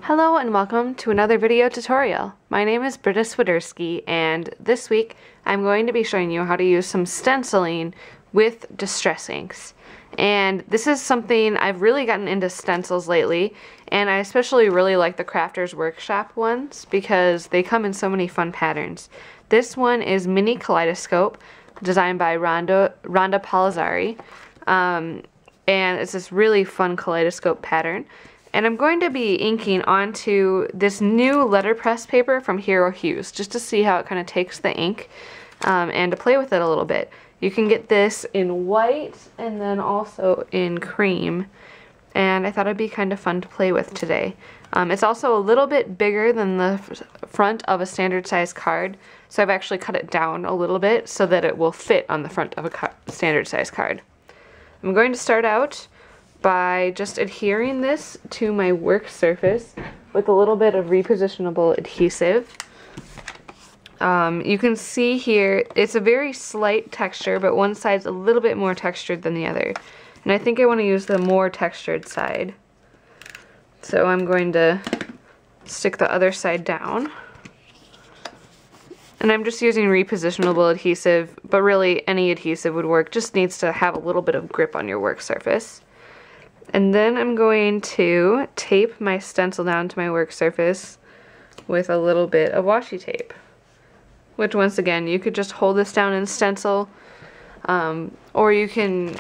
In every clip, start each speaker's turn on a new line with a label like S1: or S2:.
S1: Hello and welcome to another video tutorial. My name is Britta Swiderski, and this week I'm going to be showing you how to use some stenciling with distress inks. And this is something I've really gotten into stencils lately, and I especially really like the Crafters Workshop ones because they come in so many fun patterns. This one is Mini Kaleidoscope, designed by Rhonda Palazzari, and it's this really fun kaleidoscope pattern. And I'm going to be inking onto this new letterpress paper from Hero Hues, just to see how it kind of takes the ink and to play with it a little bit. You can get this in white and then also in cream, and I thought it'd be kind of fun to play with today. It's also a little bit bigger than the front of a standard size card, so I've actually cut it down a little bit so that it will fit on the front of a standard size card. I'm going to start out by just adhering this to my work surface with a little bit of repositionable adhesive. You can see here it's a very slight texture, but one side's a little bit more textured than the other. And I think I want to use the more textured side. So I'm going to stick the other side down. And I'm just using repositionable adhesive, but really any adhesive would work, just needs to have a little bit of grip on your work surface. And then I'm going to tape my stencil down to my work surface with a little bit of washi tape. Which, once again, you could just hold this down and stencil, or you can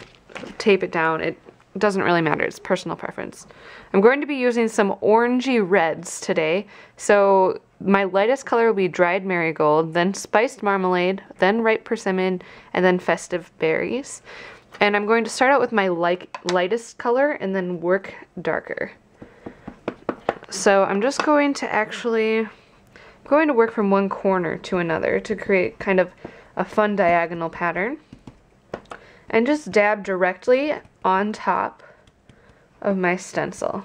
S1: tape it down. It doesn't really matter, it's personal preference. I'm going to be using some orangey reds today. So my lightest color will be dried marigold, then spiced marmalade, then ripe persimmon, and then festive berries. And I'm going to start out with my lightest color and then work darker. So I'm just going to work from one corner to another to create kind of a fun diagonal pattern. And just dab directly on top of my stencil.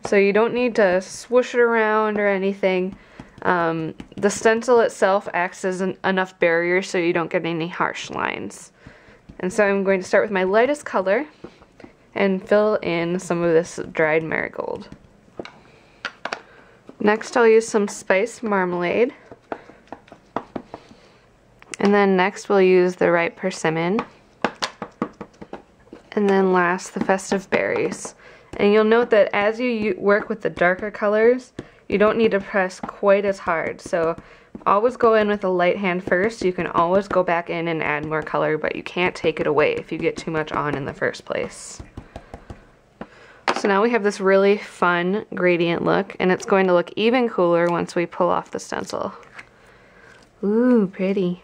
S1: So you don't need to swoosh it around or anything. The stencil itself acts as enough barrier so you don't get any harsh lines. And so I'm going to start with my lightest color and fill in some of this dried marigold. Next I'll use some spiced marmalade. And then next we'll use the ripe persimmon. And then last, the festive berries. And you'll note that as you work with the darker colors, you don't need to press quite as hard. So always go in with a light hand first. You can always go back in and add more color, but you can't take it away if you get too much on in the first place. So now we have this really fun gradient look, and it's going to look even cooler once we pull off the stencil. Ooh, pretty.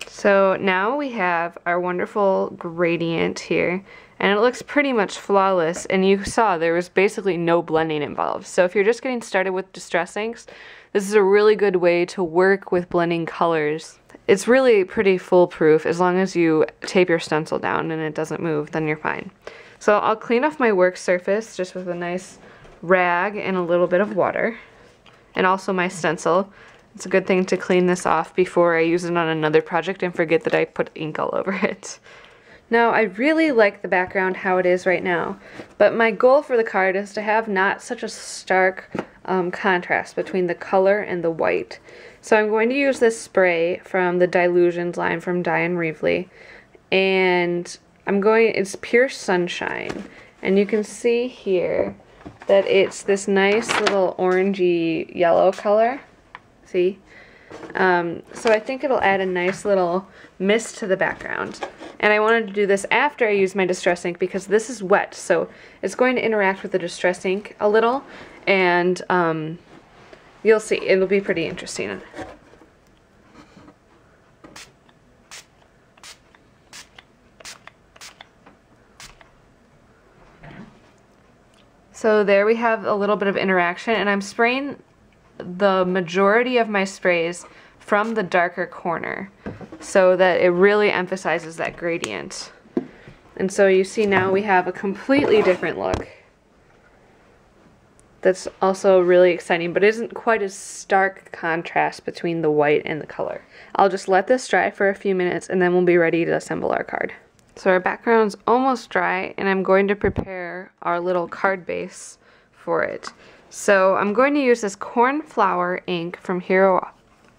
S1: So now we have our wonderful gradient here, and it looks pretty much flawless, and you saw there was basically no blending involved. So if you're just getting started with distress inks, this is a really good way to work with blending colors. It's really pretty foolproof. As long as you tape your stencil down and it doesn't move, then you're fine. So I'll clean off my work surface just with a nice rag and a little bit of water, and also my stencil. It's a good thing to clean this off before I use it on another project and forget that I put ink all over it. Now, I really like the background how it is right now, but my goal for the card is to have not such a stark contrast between the color and the white. So I'm going to use this spray from the Dilutions line from Diane Reevely, and it's Pure Sunshine, and you can see here that it's this nice little orangey yellow color. See? So I think it'll add a nice little mist to the background. And I wanted to do this after I use my distress ink because this is wet, so it's going to interact with the distress ink a little, and you'll see, it'll be pretty interesting. So there we have a little bit of interaction, and I'm spraying the majority of my sprays from the darker corner so that it really emphasizes that gradient. And so you see now we have a completely different look that's also really exciting, but isn't quite as stark contrast between the white and the color. I'll just let this dry for a few minutes and then we'll be ready to assemble our card. So our background's almost dry, and I'm going to prepare our little card base for it. So I'm going to use this cornflower ink from Hero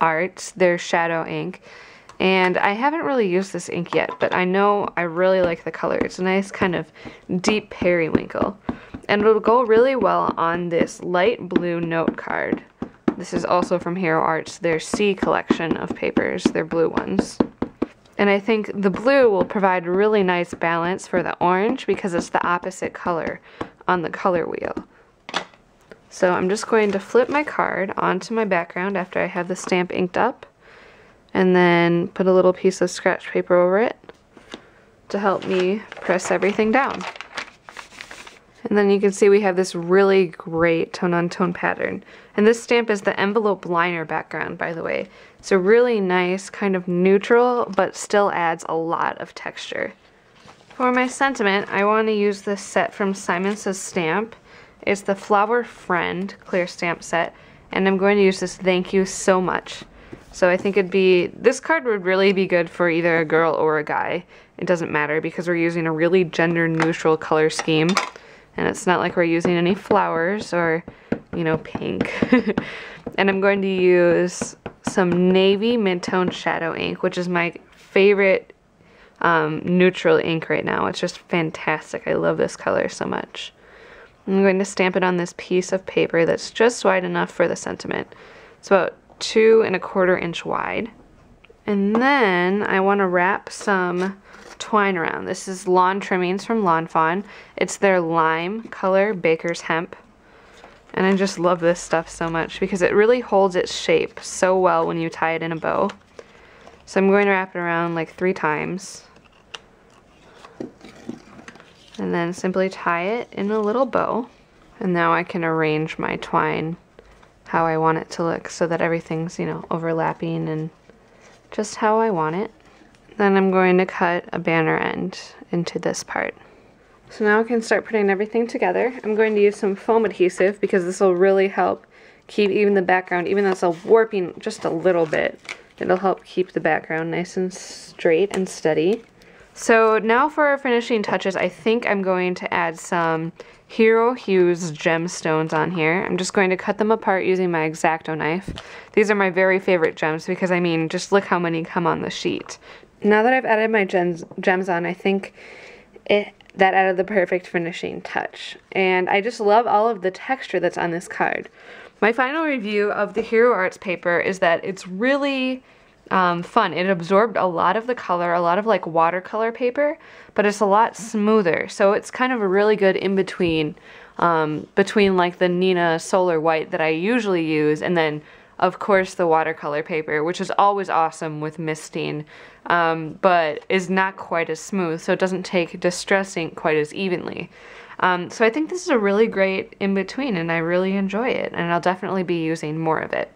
S1: Arts, their shadow ink. And I haven't really used this ink yet, but I know I really like the color. It's a nice kind of deep periwinkle. And it'll go really well on this light blue note card. This is also from Hero Arts, their C collection of papers, their blue ones. And I think the blue will provide a really nice balance for the orange because it's the opposite color on the color wheel. So I'm just going to flip my card onto my background after I have the stamp inked up. And then put a little piece of scratch paper over it to help me press everything down. And then you can see we have this really great tone-on-tone pattern. And this stamp is the envelope liner background, by the way. It's a really nice kind of neutral, but still adds a lot of texture. For my sentiment, I want to use this set from Simon Says Stamp. It's the Flower Friend clear stamp set. And I'm going to use this thank you so much. So I think this card would really be good for either a girl or a guy. It doesn't matter because we're using a really gender neutral color scheme. And it's not like we're using any flowers or, you know, pink. And I'm going to use some navy mid-tone shadow ink, which is my favorite neutral ink right now. It's just fantastic. I love this color so much. I'm going to stamp it on this piece of paper that's just wide enough for the sentiment. It's about 2 1/4 inch wide. And then I want to wrap some twine around. This is lawn trimmings from Lawn Fawn. It's their lime color baker's hemp. And I just love this stuff so much because it really holds its shape so well when you tie it in a bow. So I'm going to wrap it around like 3 times. And then simply tie it in a little bow. And now I can arrange my twine how I want it to look so that everything's, you know, overlapping and just how I want it. Then I'm going to cut a banner end into this part. So now I can start putting everything together. I'm going to use some foam adhesive because this will really help keep even the background, even though it's warping just a little bit, it'll help keep the background nice and straight and steady. So now for our finishing touches, I think I'm going to add some Hero Hues gemstones on here. I'm just going to cut them apart using my X-Acto knife. These are my very favorite gems because, I mean, just look how many come on the sheet. Now that I've added my gems on, I think that added the perfect finishing touch. And I just love all of the texture that's on this card. My final review of the Hero Arts paper is that it's really fun. It absorbed a lot of the color, a lot of like watercolor paper, but it's a lot smoother. So it's kind of a really good in-between between like the Nina Solar White that I usually use and then of course the watercolor paper, which is always awesome with misting, but is not quite as smooth, so it doesn't take distress ink quite as evenly. So I think this is a really great in-between and I really enjoy it and I'll definitely be using more of it.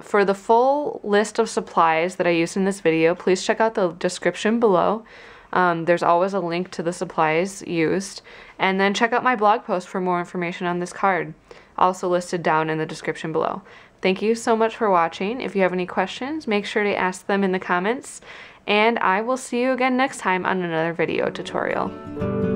S1: For the full list of supplies that I used in this video, please check out the description below. There's always a link to the supplies used. And then check out my blog post for more information on this card, also listed down in the description below. Thank you so much for watching. If you have any questions, make sure to ask them in the comments. And I will see you again next time on another video tutorial.